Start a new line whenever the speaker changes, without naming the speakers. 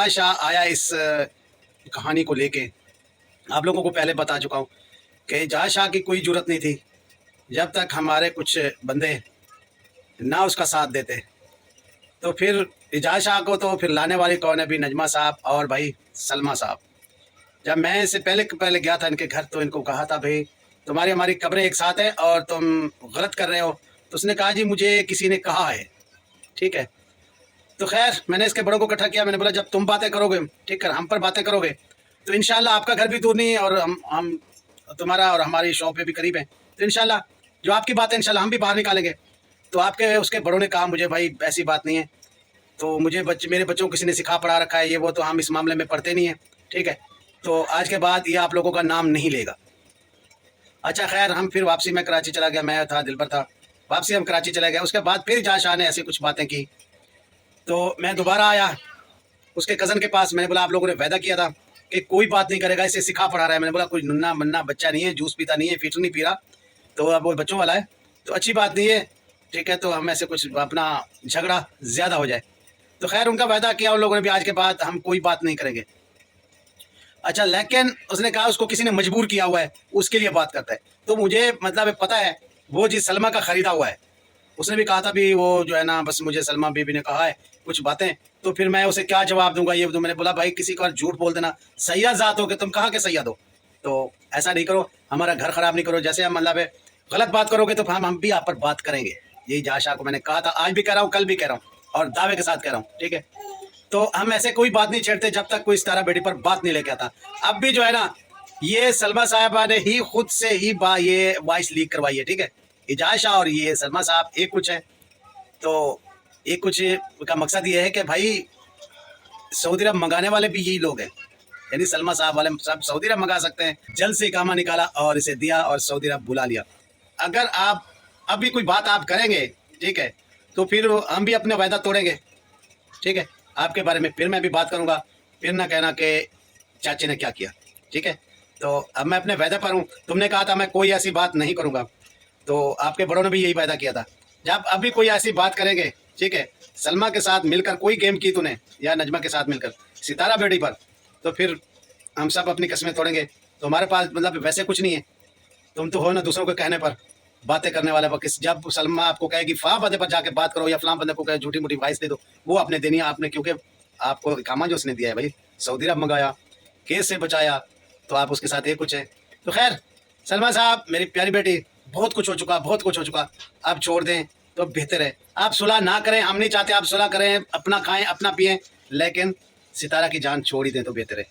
شاہ آیا اس کہانی کو لے کے، آپ لوگوں کو پہلے بتا چکا ہوں کہ جہاں شاہ کی کوئی جرت نہیں تھی جب تک ہمارے کچھ بندے نہ اس کا ساتھ دیتے، تو پھر اجاز شاہ کو تو پھر لانے والی کون ہے بھی نجمہ صاحب اور بھائی سلمہ صاحب۔ جب میں اس سے پہلے گیا تھا ان کے گھر تو ان کو کہا تھا بھائی تمہاری ہماری قبریں ایک ساتھ ہیں اور تم غلط کر رہے ہو، تو اس نے کہا جی مجھے کسی نے کہا ہے، ٹھیک ہے۔ تو خیر میں نے اس کے بڑوں کو اکٹھا کیا، میں نے بولا جب تم باتیں کرو گے، ٹھیک ہے، ہم پر باتیں کرو گے تو انشاءاللہ آپ کا گھر بھی دور نہیں ہے اور ہم تمہارا اور ہماری شاپ پہ بھی قریب ہیں، تو انشاءاللہ جو آپ کی بات ہے انشاءاللہ ہم بھی باہر نکالیں گے۔ تو آپ کے اس کے بڑوں نے کہا مجھے بھائی ایسی بات نہیں ہے، تو مجھے میرے بچوں کو کسی نے سکھا پڑھا رکھا ہے، یہ وہ، تو ہم اس معاملے میں پڑھتے نہیں ہیں، ٹھیک ہے، تو آج کے بعد یہ آپ لوگوں کا نام نہیں لے گا۔ اچھا خیر ہم پھر واپسی میں کراچی چلا گیا، میں تھا دل پر تھا، واپسی ہم کراچی چلے گئے۔ اس کے بعد پھر جہاں شاہ نے ایسی کچھ باتیں کی تو میں دوبارہ آیا اس کے کزن کے پاس، میں نے بولا آپ لوگوں نے وعدہ کیا تھا کہ کوئی بات نہیں کرے گا، اسے سکھا پڑھا رہا ہے۔ میں نے بولا کوئی ننا منا بچہ نہیں ہے، جوس پیتا نہیں ہے، فیٹر نہیں پی رہا، تو اب وہ بچوں والا ہے تو اچھی بات نہیں ہے، ٹھیک ہے، تو ہم ایسے کچھ اپنا جھگڑا زیادہ ہو جائے۔ تو خیر ان کا وعدہ کیا ان لوگوں نے بھی، آج کے بعد ہم کوئی بات نہیں کریں گے۔ اچھا لیکن اس نے کہا اس کو کسی نے مجبور کیا ہوا ہے، اس کے لیے بات کرتا ہے، تو مجھے مطلب پتہ ہے وہ جی سلمہ کا خریدا ہوا ہے، اس نے بھی کہا تھا بھی وہ جو ہے نا بس مجھے سلمہ بی بی نے کہا ہے کچھ باتیں، تو پھر میں اسے کیا جواب دوں گا یہ تو میں نے بولا بھائی کسی کو جھوٹ بول دینا، سیاح ذات ہو کہ تم کہاں کے سیاح ہو، تو ایسا نہیں کرو، ہمارا گھر خراب نہیں کرو، جیسے ہم اللہ پہ غلط بات کرو گے تو ہم بھی آپ پر بات کریں گے۔ یہی جہاں شاہ کو میں نے کہا تھا، آج بھی کہہ رہا ہوں، کل بھی کہہ رہا ہوں اور دعوے کے ساتھ کہہ رہا ہوں، ٹھیک ہے، تو ہم ایسے کوئی بات نہیں چھیڑتے جب تک کوئی ستارہ بیٹی پر بات نہیں لے کے آتا۔ اب بھی جو ہے نا یہ سلمہ صاحبہ نے ہی خود سے ہی یہ وائس لیک کروائی ہے، ٹھیک ہے، اجاز شاہ اور یہ سلمہ صاحب ایک کچھ ہے، تو ایک کچھ کا مقصد یہ ہے کہ بھائی سعودی عرب منگانے والے بھی یہی لوگ ہیں، یعنی سلمہ صاحب والے سب سعودی عرب منگا سکتے ہیں، جلد سے اقامہ نکالا اور اسے دیا اور سعودی عرب بلا لیا۔ اگر آپ ابھی کوئی بات آپ کریں گے، ٹھیک ہے، تو پھر ہم بھی اپنے وعدہ توڑیں گے، ٹھیک ہے، آپ کے بارے میں پھر میں بھی بات کروں گا، پھر نہ کہنا کہ چاچے نے کیا کیا، ٹھیک ہے، تو اب میں اپنے وعدے پر ہوں، تم نے کہا تھا میں کوئی ایسی بات نہیں کروں گا، تو آپ کے بڑوں نے بھی یہی وعدہ کیا تھا، جب ابھی کوئی ایسی بات کریں گے، ٹھیک ہے، سلمہ کے ساتھ مل کر کوئی گیم کی تو نے یا نجمہ کے ساتھ مل کر ستارہ بیڑی پر، تو پھر ہم سب اپنی قسمیں توڑیں گے۔ تو ہمارے پاس مطلب ویسے کچھ نہیں ہے، تم تو ہو نا دوسروں کے کہنے پر باتیں کرنے والا وقت، جب سلمہ آپ کو کہے گی فلاں بندے پر جا کے بات کرو یا فلاں بندے کو کہے جھوٹی موٹی وائس دے دو، وہ آپ نے دینی ہے، آپ نے کیونکہ آپ کو اقامہ جو اس نے دیا ہے بھائی سعودی عرب منگایا، کیس سے بچایا، تو آپ اس کے ساتھ ایک کچھ ہے۔ تو خیر سلمہ صاحب میری پیاری بیٹی بہت کچھ ہو چکا، بہت کچھ ہو چکا، اب چھوڑ دیں تو بہتر ہے، آپ صلح نہ کریں، ہم نہیں چاہتے آپ صلح کریں، اپنا کھائیں اپنا پئیں، لیکن ستارہ کی جان چھوڑ ہی دیں تو بہتر ہے۔